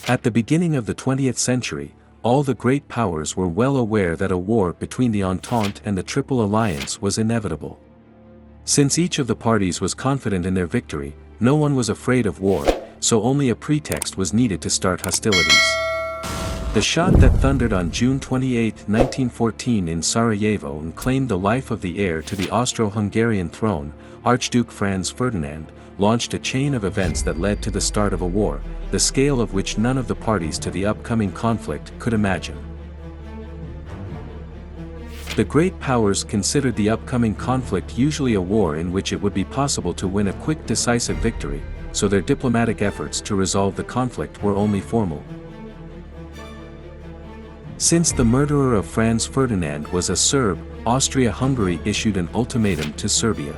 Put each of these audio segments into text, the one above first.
At the beginning of the 20th century, all the great powers were well aware that a war between the Entente and the Triple Alliance was inevitable. Since each of the parties was confident in their victory, no one was afraid of war, so only a pretext was needed to start hostilities. The shot that thundered on June 28, 1914 in Sarajevo and claimed the life of the heir to the Austro-Hungarian throne, Archduke Franz Ferdinand, launched a chain of events that led to the start of a war, the scale of which none of the parties to the upcoming conflict could imagine. The great powers considered the upcoming conflict usually a war in which it would be possible to win a quick decisive victory, so their diplomatic efforts to resolve the conflict were only formal. Since the murderer of Franz Ferdinand was a Serb, Austria-Hungary issued an ultimatum to Serbia.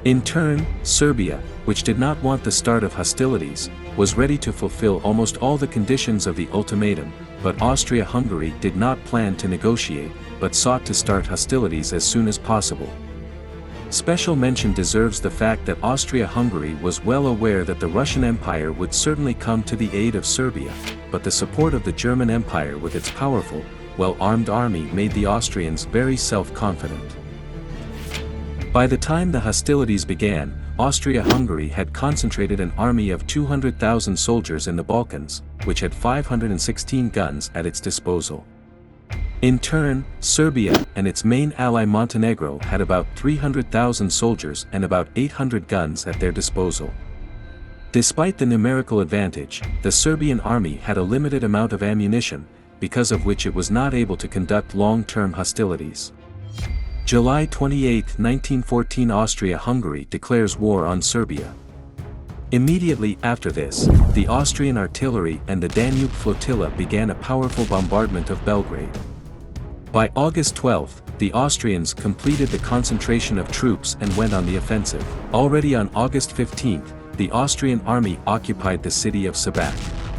In turn, Serbia, which did not want the start of hostilities, was ready to fulfill almost all the conditions of the ultimatum, but Austria-Hungary did not plan to negotiate, but sought to start hostilities as soon as possible. Special mention deserves the fact that Austria-Hungary was well aware that the Russian Empire would certainly come to the aid of Serbia, but the support of the German Empire with its powerful, well-armed army made the Austrians very self-confident. By the time the hostilities began, Austria-Hungary had concentrated an army of 200,000 soldiers in the Balkans, which had 516 guns at its disposal. In turn, Serbia and its main ally Montenegro had about 300,000 soldiers and about 800 guns at their disposal. Despite the numerical advantage, the Serbian army had a limited amount of ammunition, because of which it was not able to conduct long-term hostilities. July 28, 1914 Austria-Hungary declares war on Serbia. Immediately after this, the Austrian artillery and the Danube flotilla began a powerful bombardment of Belgrade. By August 12, the Austrians completed the concentration of troops and went on the offensive. Already on August 15, the Austrian army occupied the city of Sabac.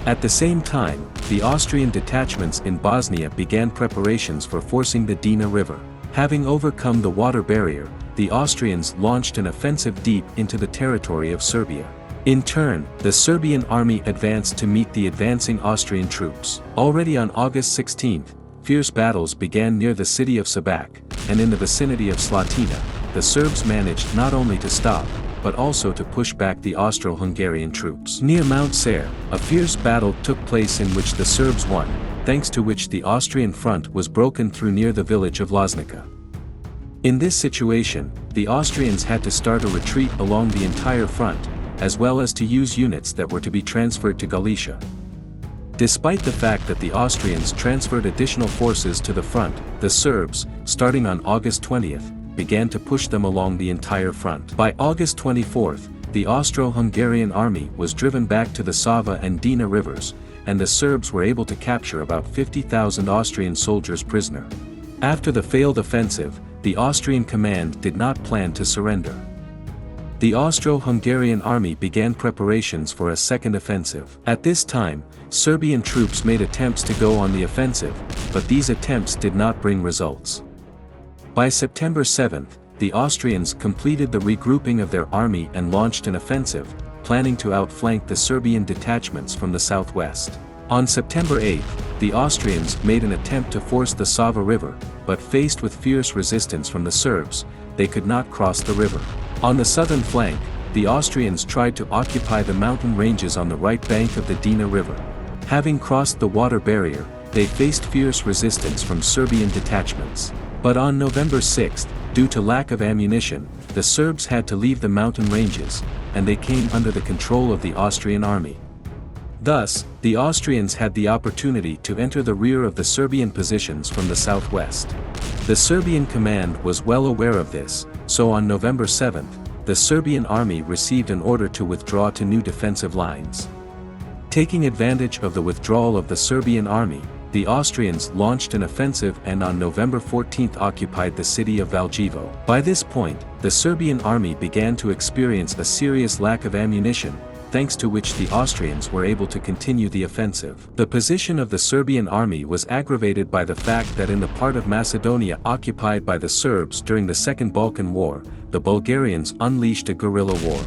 At the same time, the Austrian detachments in Bosnia began preparations for forcing the Drina River. Having overcome the water barrier, the Austrians launched an offensive deep into the territory of Serbia. In turn, the Serbian army advanced to meet the advancing Austrian troops. Already on August 16, fierce battles began near the city of Sabac, and in the vicinity of Slatina, the Serbs managed not only to stop, but also to push back the Austro-Hungarian troops. Near Mount Ser, a fierce battle took place in which the Serbs won, thanks to which the Austrian front was broken through near the village of Loznica. In this situation, the Austrians had to start a retreat along the entire front, as well as to use units that were to be transferred to Galicia. Despite the fact that the Austrians transferred additional forces to the front, the Serbs, starting on August 20th, began to push them along the entire front. By August 24th, the Austro-Hungarian army was driven back to the Sava and Drina rivers, and the Serbs were able to capture about 50,000 Austrian soldiers prisoner. After the failed offensive, the Austrian command did not plan to surrender. The Austro-Hungarian army began preparations for a second offensive. At this time, Serbian troops made attempts to go on the offensive, but these attempts did not bring results. By September 7, the Austrians completed the regrouping of their army and launched an offensive, planning to outflank the Serbian detachments from the southwest. On September 8, the Austrians made an attempt to force the Sava River, but faced with fierce resistance from the Serbs, they could not cross the river. On the southern flank, the Austrians tried to occupy the mountain ranges on the right bank of the Drina River. Having crossed the water barrier, they faced fierce resistance from Serbian detachments. But on November 6, due to lack of ammunition, the Serbs had to leave the mountain ranges, and they came under the control of the Austrian army. Thus, the Austrians had the opportunity to enter the rear of the Serbian positions from the southwest. The Serbian command was well aware of this, so on November 7, the Serbian army received an order to withdraw to new defensive lines. Taking advantage of the withdrawal of the Serbian army, the Austrians launched an offensive and on November 14 occupied the city of Valjevo. By this point, the Serbian army began to experience a serious lack of ammunition, thanks to which the Austrians were able to continue the offensive. The position of the Serbian army was aggravated by the fact that in the part of Macedonia occupied by the Serbs during the Second Balkan War, the Bulgarians unleashed a guerrilla war.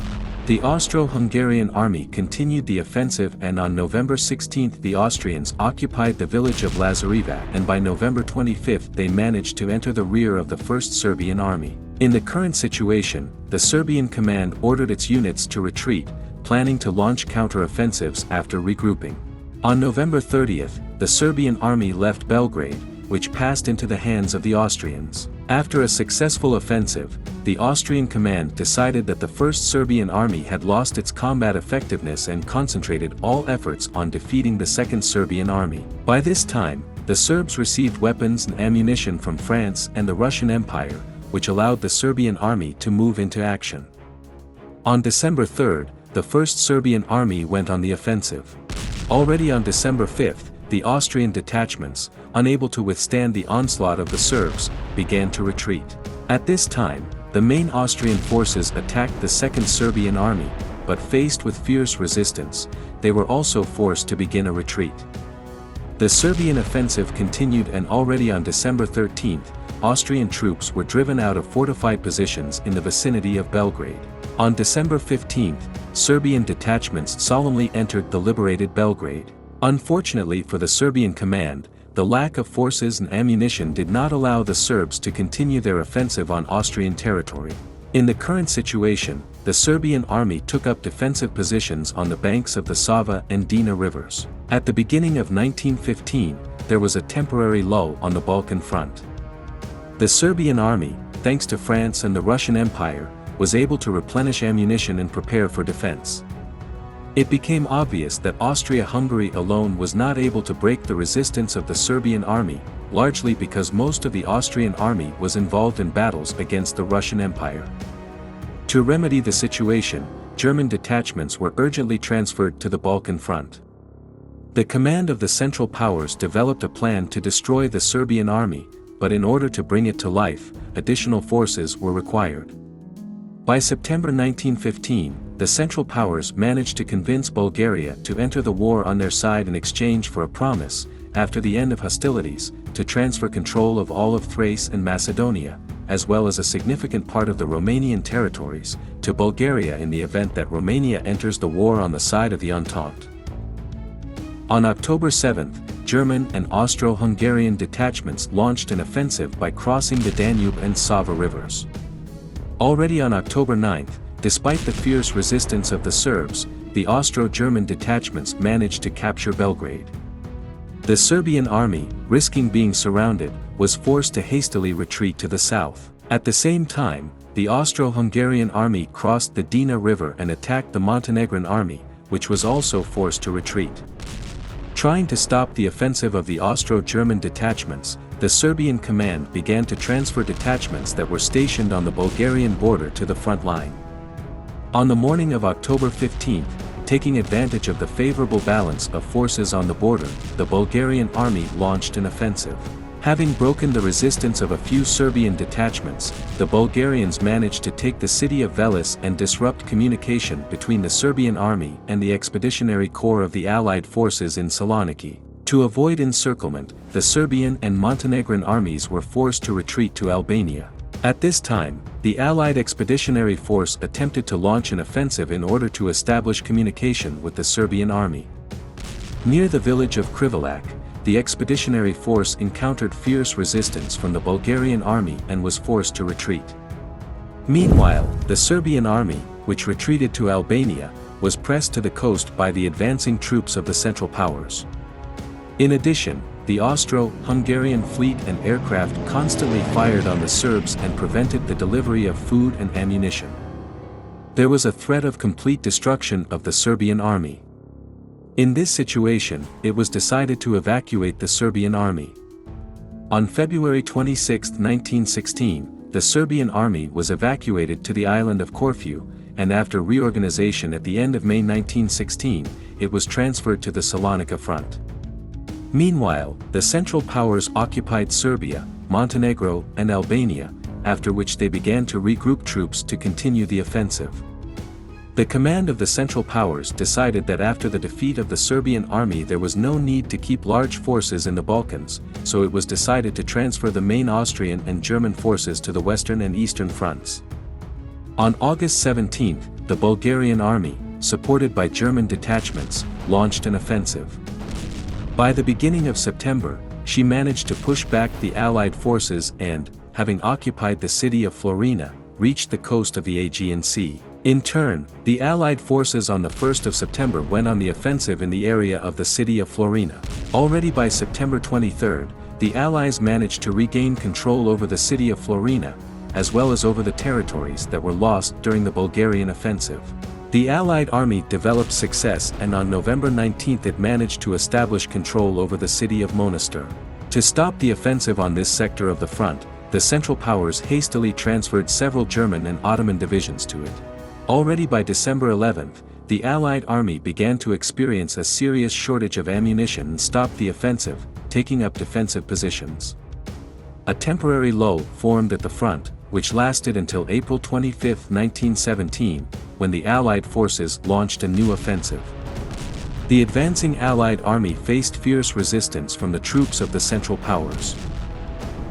The Austro-Hungarian army continued the offensive, and on November 16 the Austrians occupied the village of Lazarevac, and by November 25 they managed to enter the rear of the First Serbian Army. In the current situation, the Serbian command ordered its units to retreat, planning to launch counter-offensives after regrouping. On November 30, the Serbian army left Belgrade, which passed into the hands of the Austrians. After a successful offensive, the Austrian command decided that the First Serbian Army had lost its combat effectiveness and concentrated all efforts on defeating the Second Serbian Army. By this time, the Serbs received weapons and ammunition from France and the Russian Empire, which allowed the Serbian Army to move into action. On December 3, the First Serbian Army went on the offensive. Already on December 5, the Austrian detachments, unable to withstand the onslaught of the Serbs, began to retreat. At this time, the main Austrian forces attacked the Second Serbian Army, but faced with fierce resistance, they were also forced to begin a retreat. The Serbian offensive continued, and already on December 13, Austrian troops were driven out of fortified positions in the vicinity of Belgrade. On December 15, Serbian detachments solemnly entered the liberated Belgrade. Unfortunately for the Serbian command, the lack of forces and ammunition did not allow the Serbs to continue their offensive on Austrian territory. In the current situation, the Serbian army took up defensive positions on the banks of the Sava and Drina rivers. At the beginning of 1915, there was a temporary lull on the Balkan Front. The Serbian army, thanks to France and the Russian Empire, was able to replenish ammunition and prepare for defense. It became obvious that Austria-Hungary alone was not able to break the resistance of the Serbian army, largely because most of the Austrian army was involved in battles against the Russian Empire. To remedy the situation, German detachments were urgently transferred to the Balkan Front. The command of the Central Powers developed a plan to destroy the Serbian army, but in order to bring it to life, additional forces were required. By September 1915, the Central Powers managed to convince Bulgaria to enter the war on their side in exchange for a promise, after the end of hostilities, to transfer control of all of Thrace and Macedonia, as well as a significant part of the Romanian territories, to Bulgaria in the event that Romania enters the war on the side of the Entente. On October 7, German and Austro-Hungarian detachments launched an offensive by crossing the Danube and Sava rivers. Already on October 9, despite the fierce resistance of the Serbs, the Austro-German detachments managed to capture Belgrade. The Serbian army, risking being surrounded, was forced to hastily retreat to the south. At the same time, the Austro-Hungarian army crossed the Drina River and attacked the Montenegrin army, which was also forced to retreat. Trying to stop the offensive of the Austro-German detachments, the Serbian command began to transfer detachments that were stationed on the Bulgarian border to the front line. On the morning of October 15, taking advantage of the favorable balance of forces on the border, the Bulgarian army launched an offensive. Having broken the resistance of a few Serbian detachments, the Bulgarians managed to take the city of Velis and disrupt communication between the Serbian army and the Expeditionary Corps of the Allied forces in Salonica. To avoid encirclement, the Serbian and Montenegrin armies were forced to retreat to Albania. At this time, the Allied Expeditionary Force attempted to launch an offensive in order to establish communication with the Serbian army. Near the village of Krivilac, the Expeditionary Force encountered fierce resistance from the Bulgarian army and was forced to retreat. Meanwhile, the Serbian army, which retreated to Albania, was pressed to the coast by the advancing troops of the Central Powers. In addition, the Austro-Hungarian fleet and aircraft constantly fired on the Serbs and prevented the delivery of food and ammunition. There was a threat of complete destruction of the Serbian army. In this situation, it was decided to evacuate the Serbian army. On February 26, 1916, the Serbian army was evacuated to the island of Corfu, and after reorganization at the end of May 1916, it was transferred to the Salonica front. Meanwhile, the Central Powers occupied Serbia, Montenegro, and Albania, after which they began to regroup troops to continue the offensive. The command of the Central Powers decided that after the defeat of the Serbian army there was no need to keep large forces in the Balkans, so it was decided to transfer the main Austrian and German forces to the western and eastern fronts. On August 17, the Bulgarian army, supported by German detachments, launched an offensive. By the beginning of September, she managed to push back the Allied forces and, having occupied the city of Florina, reached the coast of the Aegean Sea. In turn, the Allied forces on the 1st of September went on the offensive in the area of the city of Florina. Already by September 23, the Allies managed to regain control over the city of Florina, as well as over the territories that were lost during the Bulgarian offensive. The Allied army developed success, and on November 19 it managed to establish control over the city of Monastir. To stop the offensive on this sector of the front, the Central Powers hastily transferred several German and Ottoman divisions to it. Already by December 11, the Allied army began to experience a serious shortage of ammunition and stopped the offensive, taking up defensive positions. A temporary lull formed at the front, which lasted until April 25, 1917, when the Allied forces launched a new offensive. The advancing Allied army faced fierce resistance from the troops of the Central Powers.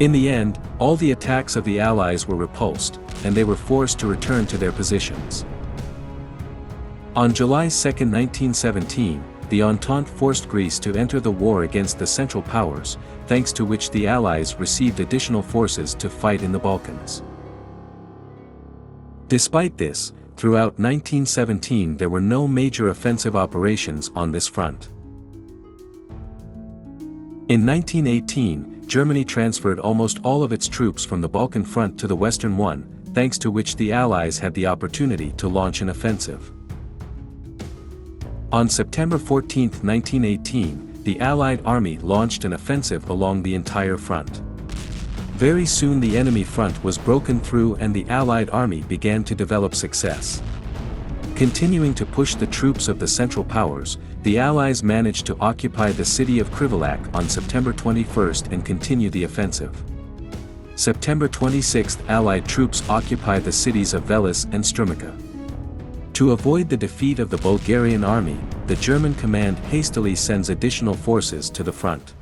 In the end, all the attacks of the Allies were repulsed, and they were forced to return to their positions. On July 2, 1917, the Entente forced Greece to enter the war against the Central Powers, thanks to which the Allies received additional forces to fight in the Balkans. Despite this, throughout 1917 there were no major offensive operations on this front. In 1918, Germany transferred almost all of its troops from the Balkan Front to the Western one, thanks to which the Allies had the opportunity to launch an offensive. On September 14, 1918, the Allied army launched an offensive along the entire front. Very soon the enemy front was broken through and the Allied army began to develop success. Continuing to push the troops of the Central Powers, the Allies managed to occupy the city of Krivolak on September 21 and continue the offensive. September 26, Allied troops occupied the cities of Velis and Strumica. To avoid the defeat of the Bulgarian army, the German command hastily sends additional forces to the front.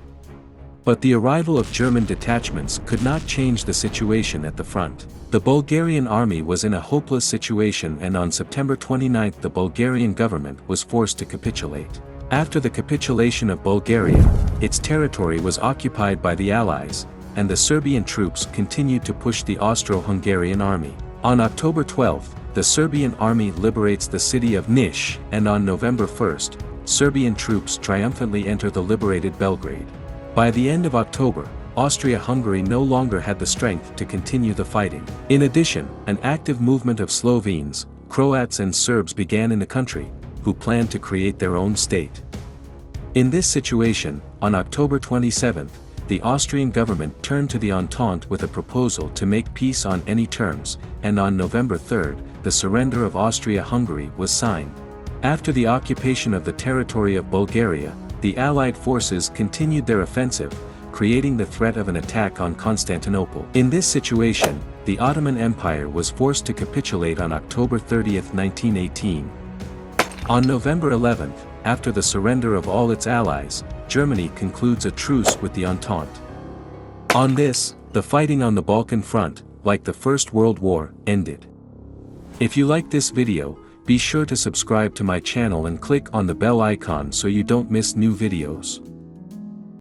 But the arrival of German detachments could not change the situation at the front. The Bulgarian army was in a hopeless situation, and on September 29 the Bulgarian government was forced to capitulate. After the capitulation of Bulgaria, its territory was occupied by the Allies, and the Serbian troops continued to push the Austro-Hungarian army. On October 12, the Serbian army liberates the city of Niš, and on November 1, Serbian troops triumphantly enter the liberated Belgrade. By the end of October, Austria-Hungary no longer had the strength to continue the fighting. In addition, an active movement of Slovenes, Croats and Serbs began in the country, who planned to create their own state. In this situation, on October 27, the Austrian government turned to the Entente with a proposal to make peace on any terms, and on November 3, the surrender of Austria-Hungary was signed. After the occupation of the territory of Bulgaria, the Allied forces continued their offensive, creating the threat of an attack on Constantinople. In this situation, the Ottoman Empire was forced to capitulate on October 30, 1918. On November 11, after the surrender of all its allies, Germany concludes a truce with the Entente. On this, the fighting on the Balkan Front, like the First World War, ended. If you like this video, be sure to subscribe to my channel and click on the bell icon so you don't miss new videos.